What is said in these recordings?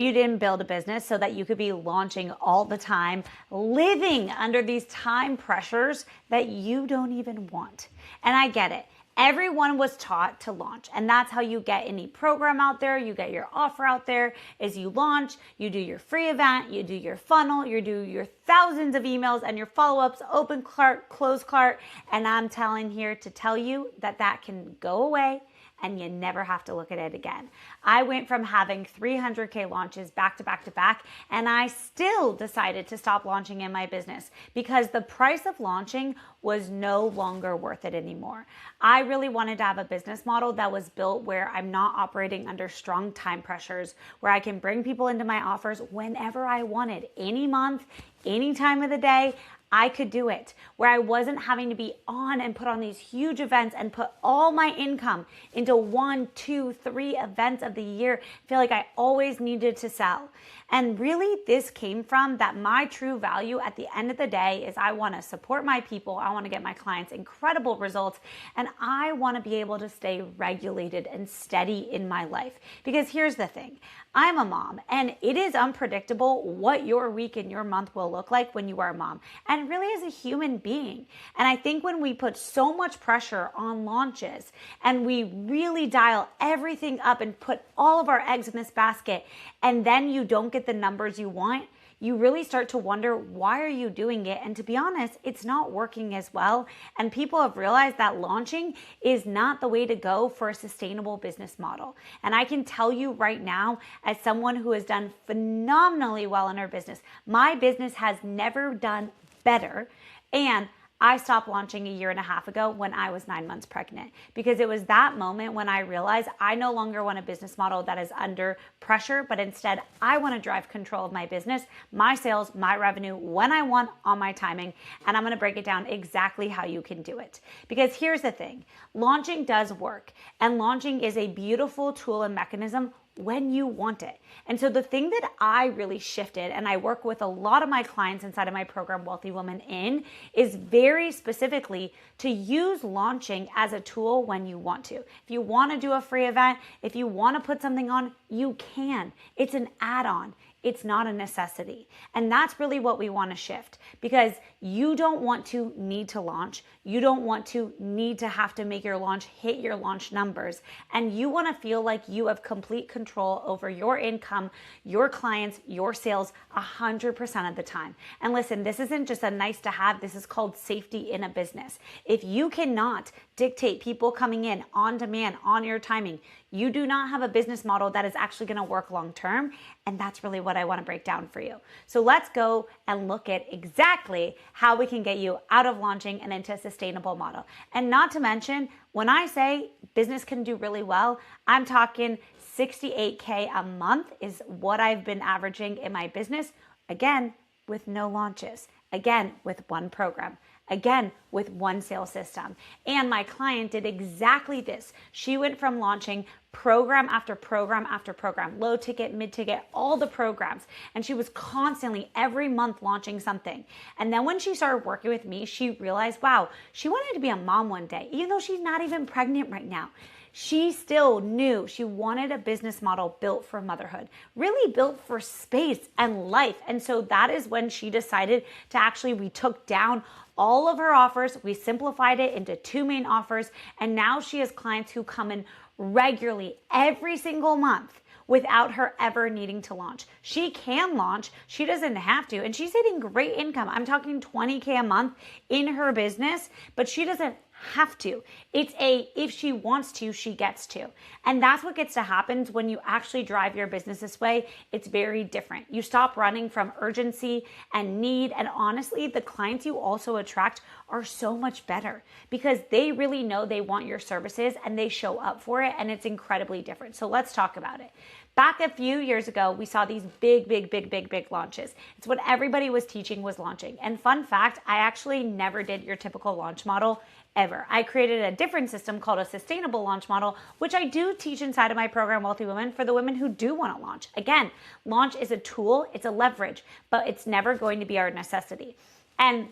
You didn't build a business so that you could be launching all the time, living under these time pressures that you don't even want. And I get it. Everyone was taught to launch, and that's how you get any program out there. You get your offer out there is you launch, you do your free event, you do your funnel, you do your thousands of emails and your follow-ups, open cart, close cart. And I'm here to tell you that that can go away and you never have to look at it again. I went from having 300K launches back to back to back, and I still decided to stop launching in my business because the price of launching was no longer worth it anymore. I really wanted to have a business model that was built where I'm not operating under strong time pressures, where I can bring people into my offers whenever I wanted, any month, any time of the day. I could do it, where I wasn't having to be on and put on these huge events and put all my income into 1, 2, 3 events of the year. I feel like I always needed to sell. And really this came from that my true value at the end of the day is I want to support my people. I want to get my clients incredible results. And I want to be able to stay regulated and steady in my life. Because here's the thing. I'm a mom, and it is unpredictable what your week and your month will look like when you are a mom, and really as a human being. And I think when we put so much pressure on launches and we really dial everything up and put all of our eggs in this basket, and then you don't get the numbers you want, you really start to wonder, why are you doing it? And to be honest, it's not working as well. And people have realized that launching is not the way to go for a sustainable business model. And I can tell you right now, as someone who has done phenomenally well in her business, my business has never done better. And I stopped launching a year and a half ago when I was 9 months pregnant, because it was that moment when I realized I no longer want a business model that is under pressure, but instead I want to drive control of my business, my sales, my revenue, when I want, on my timing. And I'm going to break it down exactly how you can do it. Because here's the thing, launching does work, and launching is a beautiful tool and mechanism when you want it. And so the thing that I really shifted, and I work with a lot of my clients inside of my program, Wealthy Woman In, is very specifically to use launching as a tool when you want to. If you want to do a free event, if you want to put something on, you can. It's an add-on. It's not a necessity. And that's really what we want to shift, because you don't want to need to launch. You don't want to need to have to make your launch hit your launch numbers. And you want to feel like you have complete control over your income, your clients, your sales 100% of the time. And listen, this isn't just a nice to have. This is called safety in a business. If you cannot dictate people coming in on demand, on your timing, you do not have a business model that is actually going to work long term. And that's really what I want to break down for you. So let's go and look at exactly how we can get you out of launching and into a sustainable model. And not to mention, when I say business can do really well, I'm talking 68K a month is what I've been averaging in my business. Again, with no launches. Again, with one program. Again, with one sales system. And my client did exactly this. She went from launching program after program after program, low ticket, mid ticket, all the programs. And she was constantly every month launching something. And then when she started working with me, she realized, wow, she wanted to be a mom one day, even though she's not even pregnant right now. She still knew she wanted a business model built for motherhood, really built for space and life. And so that is when she decided to we took down all of her offers. We simplified it into 2 main offers. And now she has clients who come in regularly every single month without her ever needing to launch. She can launch, she doesn't have to, and she's getting great income. I'm talking 20K a month in her business, but she doesn't have to. It's if she wants to, she gets to. And that's what gets to happen when you actually drive your business this way. It's very different. You stop running from urgency and need. And honestly, the clients you also attract are so much better because they really know they want your services and they show up for it. And it's incredibly different. So let's talk about it. Back a few years ago, we saw these big launches. It's what everybody was teaching was launching. And fun fact, I actually never did your typical launch model ever. I created a different system called a sustainable launch model, which I do teach inside of my program, Wealthy Women, for the women who do want to launch. Again, launch is a tool, it's a leverage, but it's never going to be our necessity. And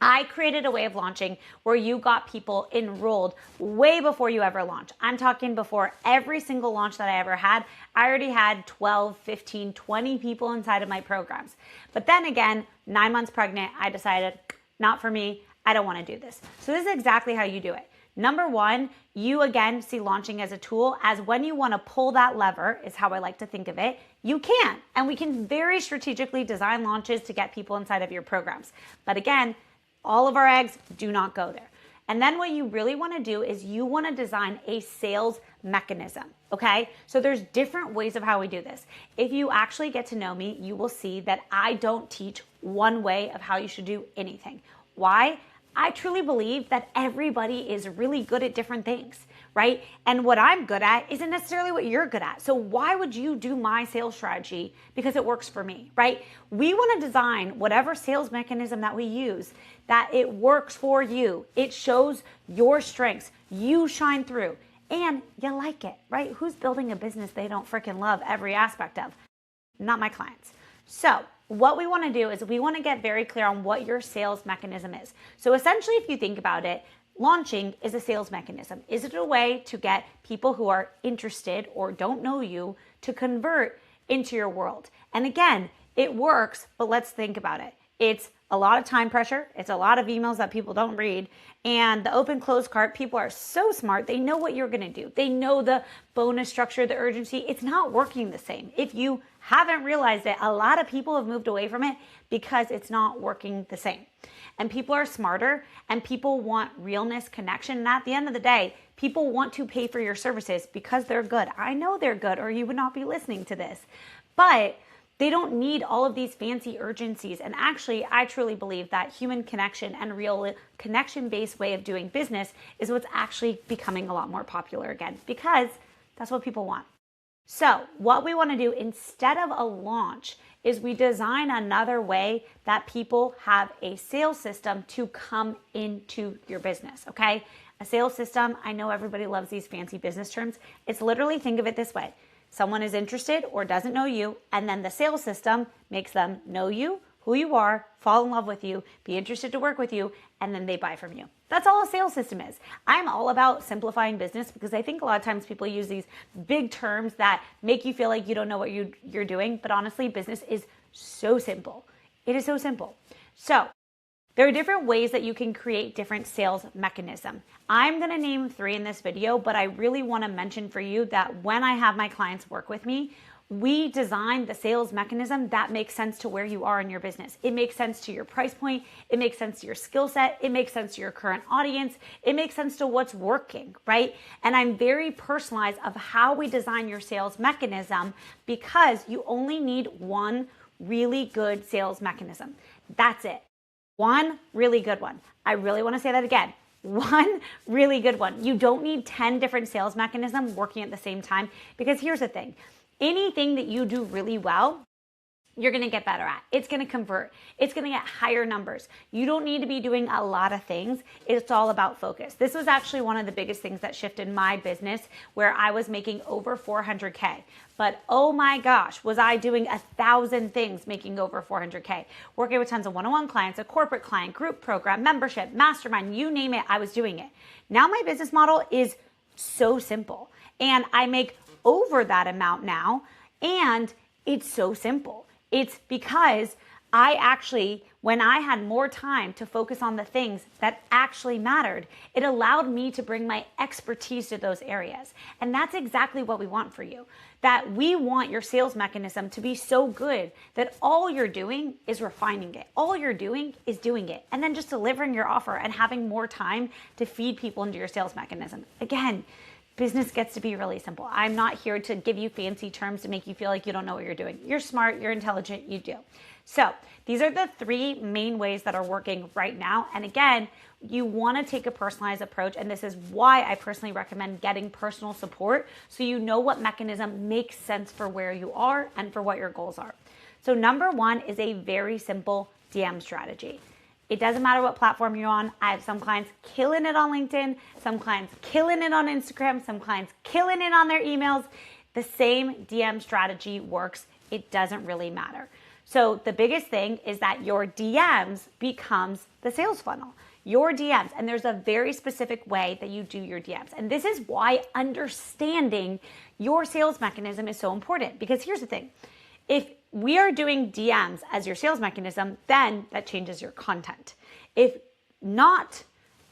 I created a way of launching where you got people enrolled way before you ever launch. I'm talking before every single launch that I ever had. I already had 12, 15, 20 people inside of my programs. But then again, 9 months pregnant, I decided, not for me. I don't want to do this. So this is exactly how you do it. Number one, you again see launching as a tool, as when you want to pull that lever, is how I like to think of it. You can, and we can very strategically design launches to get people inside of your programs. But again, all of our eggs do not go there. And then what you really want to do is you want to design a sales mechanism, okay? So there's different ways of how we do this. If you actually get to know me, you will see that I don't teach one way of how you should do anything. Why? I truly believe that everybody is really good at different things, right? And what I'm good at isn't necessarily what you're good at. So why would you do my sales strategy? Because it works for me, right? We want to design whatever sales mechanism that we use, that it works for you. It shows your strengths. You shine through and you like it, right? Who's building a business they don't freaking love every aspect of? Not my clients. So what we want to do is we want to get very clear on what your sales mechanism is. So essentially, if you think about it, launching is a sales mechanism. Is it a way to get people who are interested or don't know you to convert into your world? And again, it works, but let's think about it. It's a lot of time pressure. It's a lot of emails that people don't read. And the open close cart, people are so smart. They know what you're going to do. They know the bonus structure, the urgency. It's not working the same. If you haven't realized it, a lot of people have moved away from it because it's not working the same. And people are smarter and people want realness, connection. And at the end of the day, people want to pay for your services because they're good. I know they're good, or you would not be listening to this. But they don't need all of these fancy urgencies. And actually, I truly believe that human connection and real connection-based way of doing business is what's actually becoming a lot more popular again, because that's what people want. So what we want to do instead of a launch is we design another way that people have a sales system to come into your business, okay? A sales system, I know everybody loves these fancy business terms. It's literally, think of it this way. Someone is interested or doesn't know you, and then the sales system makes them know you, who you are, fall in love with you, be interested to work with you, and then they buy from you. That's all a sales system is. I'm all about simplifying business because I think a lot of times people use these big terms that make you feel like you don't know what you're doing, but honestly, business is so simple. It is so simple. So there are different ways that you can create different sales mechanism. I'm going to name 3 in this video, but I really want to mention for you that when I have my clients work with me, we design the sales mechanism that makes sense to where you are in your business. It makes sense to your price point. It makes sense to your skill set. It makes sense to your current audience. It makes sense to what's working, right? And I'm very personalized of how we design your sales mechanism because you only need one really good sales mechanism. That's it. One really good one. I really want to say that again. One really good one. You don't need 10 different sales mechanisms working at the same time, because here's the thing. Anything that you do really well, you're going to get better at. It's going to convert. It's going to get higher numbers. You don't need to be doing a lot of things. It's all about focus. This was actually one of the biggest things that shifted my business, where I was making over 400K. But oh my gosh, was I doing 1,000 things making over 400K. Working with tons of one-on-one clients, a corporate client, group program, membership, mastermind, you name it, I was doing it. Now my business model is so simple. And I make over that amount now, and it's so simple. It's because I actually, when I had more time to focus on the things that actually mattered, it allowed me to bring my expertise to those areas. And that's exactly what we want for you. That we want your sales mechanism to be so good that all you're doing is refining it. All you're doing is doing it. And then just delivering your offer and having more time to feed people into your sales mechanism. Again, business gets to be really simple. I'm not here to give you fancy terms to make you feel like you don't know what you're doing. You're smart, you're intelligent, you do. So these are the 3 main ways that are working right now. And again, you want to take a personalized approach. And this is why I personally recommend getting personal support, so you know what mechanism makes sense for where you are and for what your goals are. So number 1 is a very simple DM strategy. It doesn't matter what platform you're on. I have some clients killing it on LinkedIn, some clients killing it on Instagram, some clients killing it on their emails. The same DM strategy works. It doesn't really matter. So the biggest thing is that your DMs becomes the sales funnel. Your DMs, and there's a very specific way that you do your DMs. And this is why understanding your sales mechanism is so important, because here's the thing. If we are doing DMs as your sales mechanism, then that changes your content. If not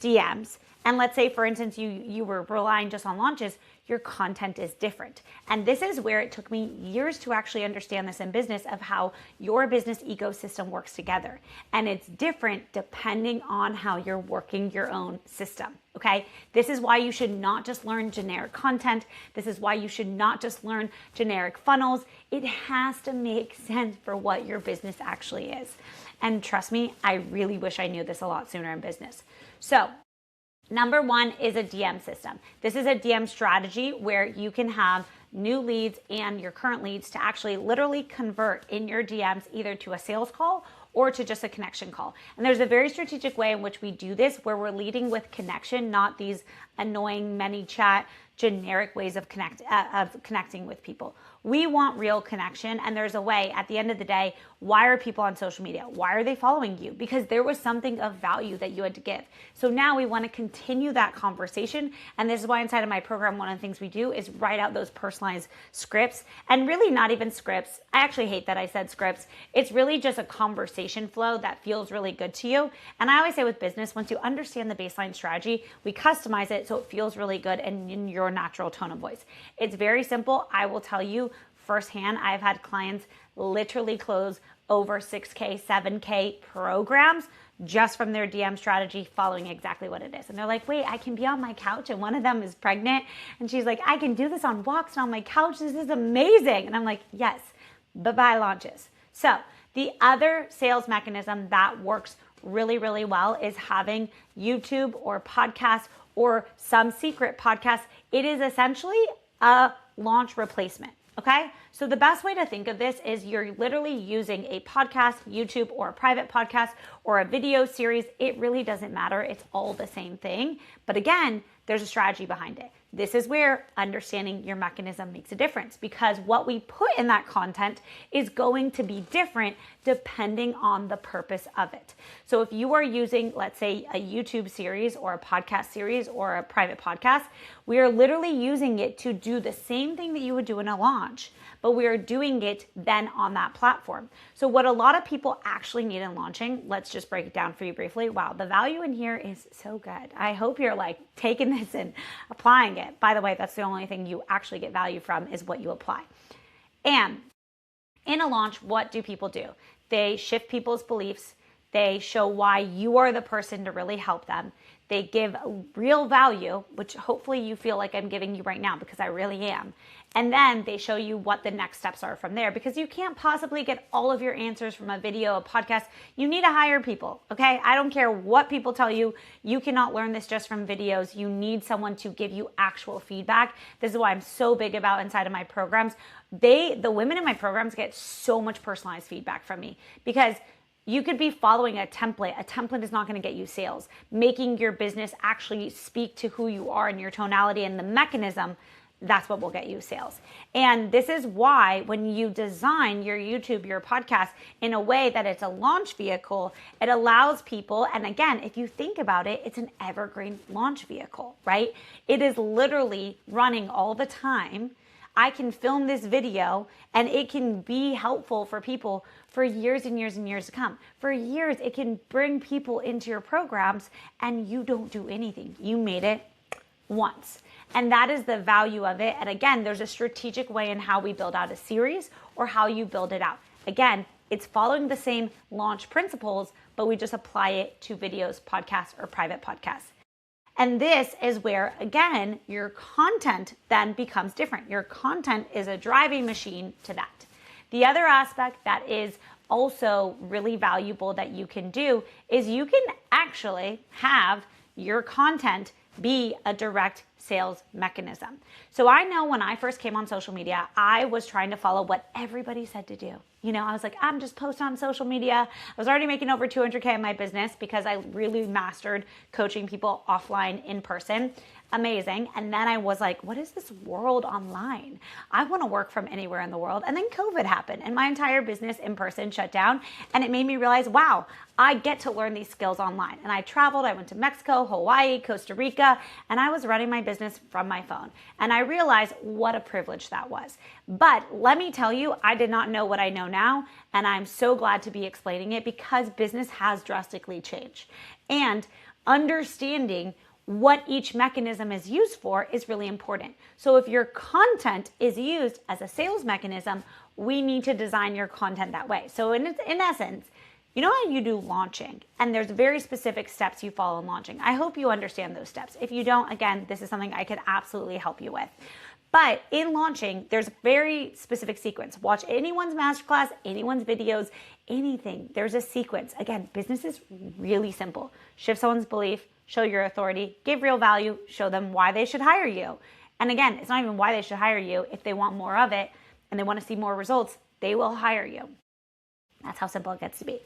DMs, and let's say, for instance, you were relying just on launches, your content is different. And this is where it took me years to actually understand this in business, of how your business ecosystem works together. And it's different depending on how you're working your own system, okay? This is why you should not just learn generic content. This is why you should not just learn generic funnels. It has to make sense for what your business actually is. And trust me, I really wish I knew this a lot sooner in business. So, number one is a DM system. This is a DM strategy where you can have new leads and your current leads to actually literally convert in your DMs either to a sales call or to just a connection call. And there's a very strategic way in which we do this, where we're leading with connection, not these annoying ManyChat generic ways of connecting with people. We want real connection, and there's a way. At the end of the day, why are people on social media? Why are they following you? Because there was something of value that you had to give. So now we want to continue that conversation, and this is why inside of my program, one of the things we do is write out those personalized scripts, and really not even scripts. I actually hate that I said scripts. It's really just a conversation flow that feels really good to you. And I always say with business, once you understand the baseline strategy, we customize it so it feels really good and in your natural tone of voice. It's very simple. I will tell you firsthand, I've had clients literally close over 6K, 7K programs just from their DM strategy, following exactly what it is. And they're like, wait, I can be on my couch, and one of them is pregnant, and she's like, I can do this on walks and on my couch. This is amazing. And I'm like, yes, bye-bye launches. So the other sales mechanism that works really, really well is having YouTube or podcast or some secret podcast. It is essentially a launch replacement. Okay, so the best way to think of this is you're literally using a podcast, YouTube, or a private podcast, or a video series. It really doesn't matter. It's all the same thing. But again, there's a strategy behind it. This is where understanding your mechanism makes a difference, because what we put in that content is going to be different depending on the purpose of it. So if you are using, let's say, a YouTube series or a podcast series or a private podcast, we are literally using it to do the same thing that you would do in a launch, but we are doing it then on that platform. So what a lot of people actually need in launching, let's just break it down for you briefly. Wow, the value in here is so good. I hope you're like taking this and applying it. By the way, that's the only thing you actually get value from, is what you apply. And in a launch, what do people do? They shift people's beliefs. They show why you are the person to really help them. They give real value, which hopefully you feel like I'm giving you right now, because I really am. And then they show you what the next steps are from there, because you can't possibly get all of your answers from a video, a podcast. You need to hire people, okay? I don't care what people tell you. You cannot learn this just from videos. You need someone to give you actual feedback. This is why I'm so big about inside of my programs. The women in my programs get so much personalized feedback from me, because you could be following a template. A template is not going to get you sales. Making your business actually speak to who you are and your tonality and the mechanism, that's what will get you sales. And this is why when you design your YouTube, your podcast in a way that it's a launch vehicle, it allows people, and again, if you think about it, it's an evergreen launch vehicle, right? It is literally running all the time. I can film this video and it can be helpful for people for years and years and years to come. For years, it can bring people into your programs and you don't do anything. You made it once. And that is the value of it. And again, there's a strategic way in how we build out a series or how you build it out. Again, it's following the same launch principles, but we just apply it to videos, podcasts, or private podcasts. And this is where, again, your content then becomes different. Your content is a driving machine to that. The other aspect that is also really valuable that you can do is you can actually have your content be a direct sales mechanism. So I know when I first came on social media, I was trying to follow what everybody said to do. You know, I was like, I'm just posting on social media. I was already making over 200K in my business because I really mastered coaching people offline in person. amazing. And then I was like, what is this world online? I want to work from anywhere in the world. And then COVID happened and my entire business in person shut down. And it made me realize, wow, I get to learn these skills online. And I traveled, I went to Mexico, Hawaii, Costa Rica, and I was running my business from my phone. And I realized what a privilege that was. But let me tell you, I did not know what I know now. And I'm so glad to be explaining it because business has drastically changed. And understanding what each mechanism is used for is really important. So if your content is used as a sales mechanism, we need to design your content that way. So in essence, you know how you do launching, and there's very specific steps you follow in launching. I hope you understand those steps. If you don't, again, this is something I could absolutely help you with. But in launching, there's a very specific sequence. Watch anyone's masterclass, anyone's videos, anything. There's a sequence. Again, business is really simple. Shift someone's belief, show your authority, give real value, show them why they should hire you. And again, it's not even why they should hire you. If they want more of it and they want to see more results, they will hire you. That's how simple it gets to be.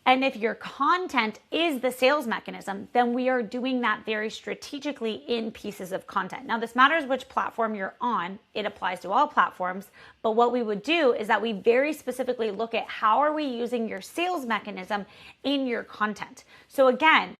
And if your content is the sales mechanism, then we are doing that very strategically in pieces of content. Now, this matters which platform you're on. It applies to all platforms. But what we would do is that we very specifically look at how are we using your sales mechanism in your content. So again,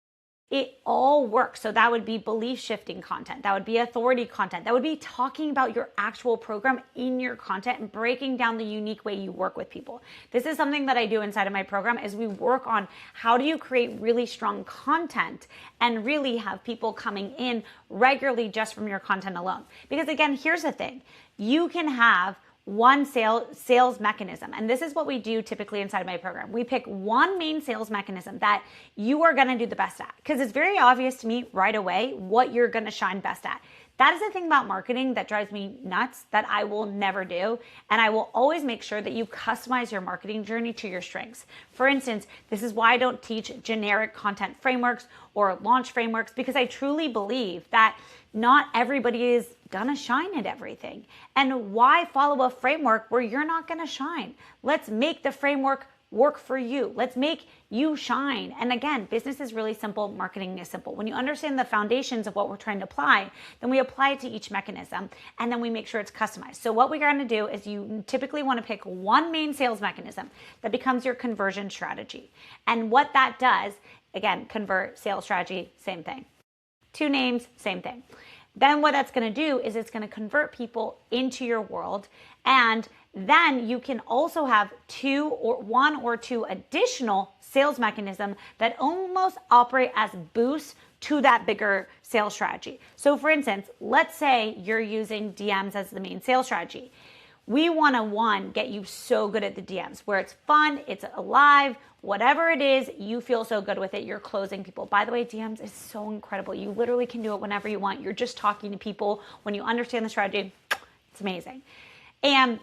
it all works. So that would be belief shifting content. That would be authority content. That would be talking about your actual program in your content and breaking down the unique way you work with people. This is something that I do inside of my program is we work on how do you create really strong content and really have people coming in regularly just from your content alone. Because again, here's the thing. You can have one sales mechanism. And this is what we do typically inside of my program. We pick one main sales mechanism that you are going to do the best at, because it's very obvious to me right away what you're going to shine best at. That is the thing about marketing that drives me nuts that I will never do. And I will always make sure that you customize your marketing journey to your strengths. For instance, this is why I don't teach generic content frameworks or launch frameworks, because I truly believe that not everybody is gonna shine at everything. And why follow a framework where you're not gonna shine? Let's make the framework work for you. Let's make you shine. And again, business is really simple. Marketing is simple. When you understand the foundations of what we're trying to apply, then we apply it to each mechanism and then we make sure it's customized. So what we're going to do is you typically want to pick one main sales mechanism that becomes your conversion strategy. And what that does, again, convert, sales strategy, same thing. Two names, same thing. Then what that's going to do is it's going to convert people into your world. And then you can also have one or two additional sales mechanism that almost operate as boosts to that bigger sales strategy. So for instance, let's say you're using DMs as the main sales strategy. We want to, get you so good at the DMs where it's fun, it's alive, whatever it is, you feel so good with it, you're closing people. By the way, DMs is so incredible. You literally can do it whenever you want. You're just talking to people. When you understand the strategy, it's amazing. And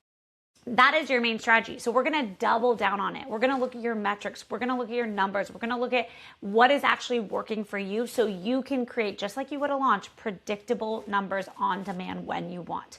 that is your main strategy. So we're going to double down on it. We're going to look at your metrics. We're going to look at your numbers. We're going to look at what is actually working for you so you can create, just like you would a launch, predictable numbers on demand when you want.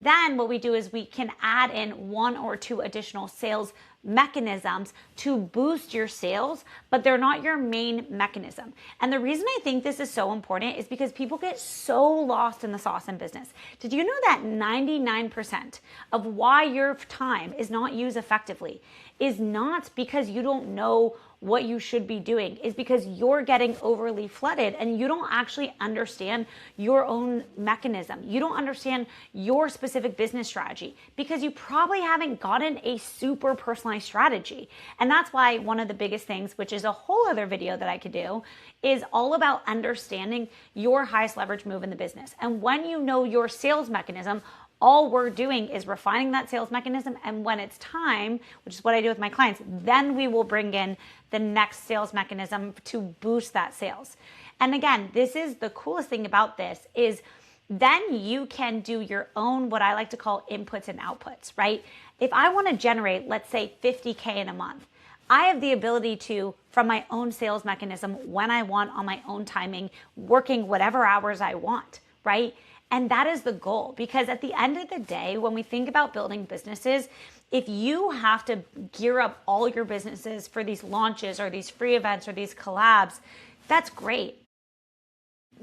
Then what we do is we can add in one or two additional sales mechanisms to boost your sales, but they're not your main mechanism. And the reason I think this is so important is because people get so lost in the sauce in business. Did you know that 99% of why your time is not used effectively is not because you don't know what you should be doing, is because you're getting overly flooded and you don't actually understand your own mechanism. You don't understand your specific business strategy because you probably haven't gotten a super personalized strategy. And that's why one of the biggest things, which is a whole other video that I could do, is all about understanding your highest leverage move in the business. And when you know your sales mechanism, all we're doing is refining that sales mechanism. And when it's time, which is what I do with my clients, then we will bring in the next sales mechanism to boost that sales. And again, this is the coolest thing about this is then you can do your own, what I like to call inputs and outputs, right? If I want to generate, let's say 50K in a month, I have the ability to, from my own sales mechanism, when I want on my own timing, working whatever hours I want, right? And that is the goal, because at the end of the day, when we think about building businesses, if you have to gear up all your businesses for these launches or these free events or these collabs, that's great.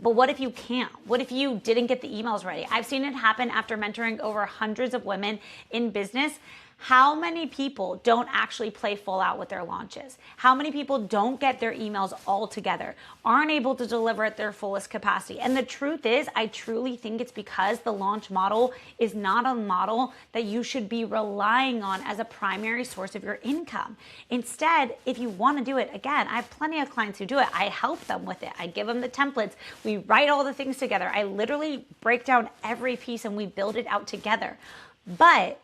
But what if you can't? What if you didn't get the emails ready? I've seen it happen after mentoring over hundreds of women in business. How many people don't actually play full out with their launches? How many people don't get their emails all together, aren't able to deliver at their fullest capacity? And the truth is, I truly think it's because the launch model is not a model that you should be relying on as a primary source of your income. Instead, if you want to do it, again, I have plenty of clients who do it. I help them with it. I give them the templates. We write all the things together. I literally break down every piece and we build it out together. But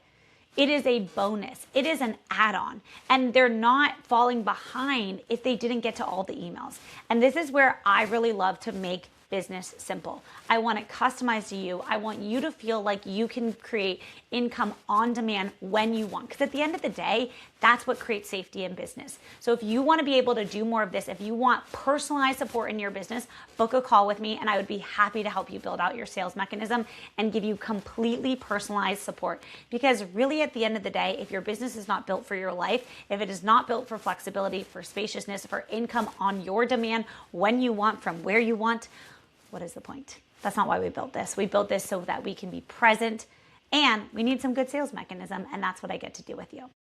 it is a bonus. It is an add-on. And they're not falling behind if they didn't get to all the emails. And this is where I really love to make business simple. I want it customized to you. I want you to feel like you can create income on demand when you want. Because at the end of the day, that's what creates safety in business. So if you want to be able to do more of this, if you want personalized support in your business, book a call with me and I would be happy to help you build out your sales mechanism and give you completely personalized support. Because really at the end of the day, if your business is not built for your life, if it is not built for flexibility, for spaciousness, for income on your demand, when you want, from where you want, what is the point? That's not why we built this. We built this so that we can be present and we need some good sales mechanism, and that's what I get to do with you.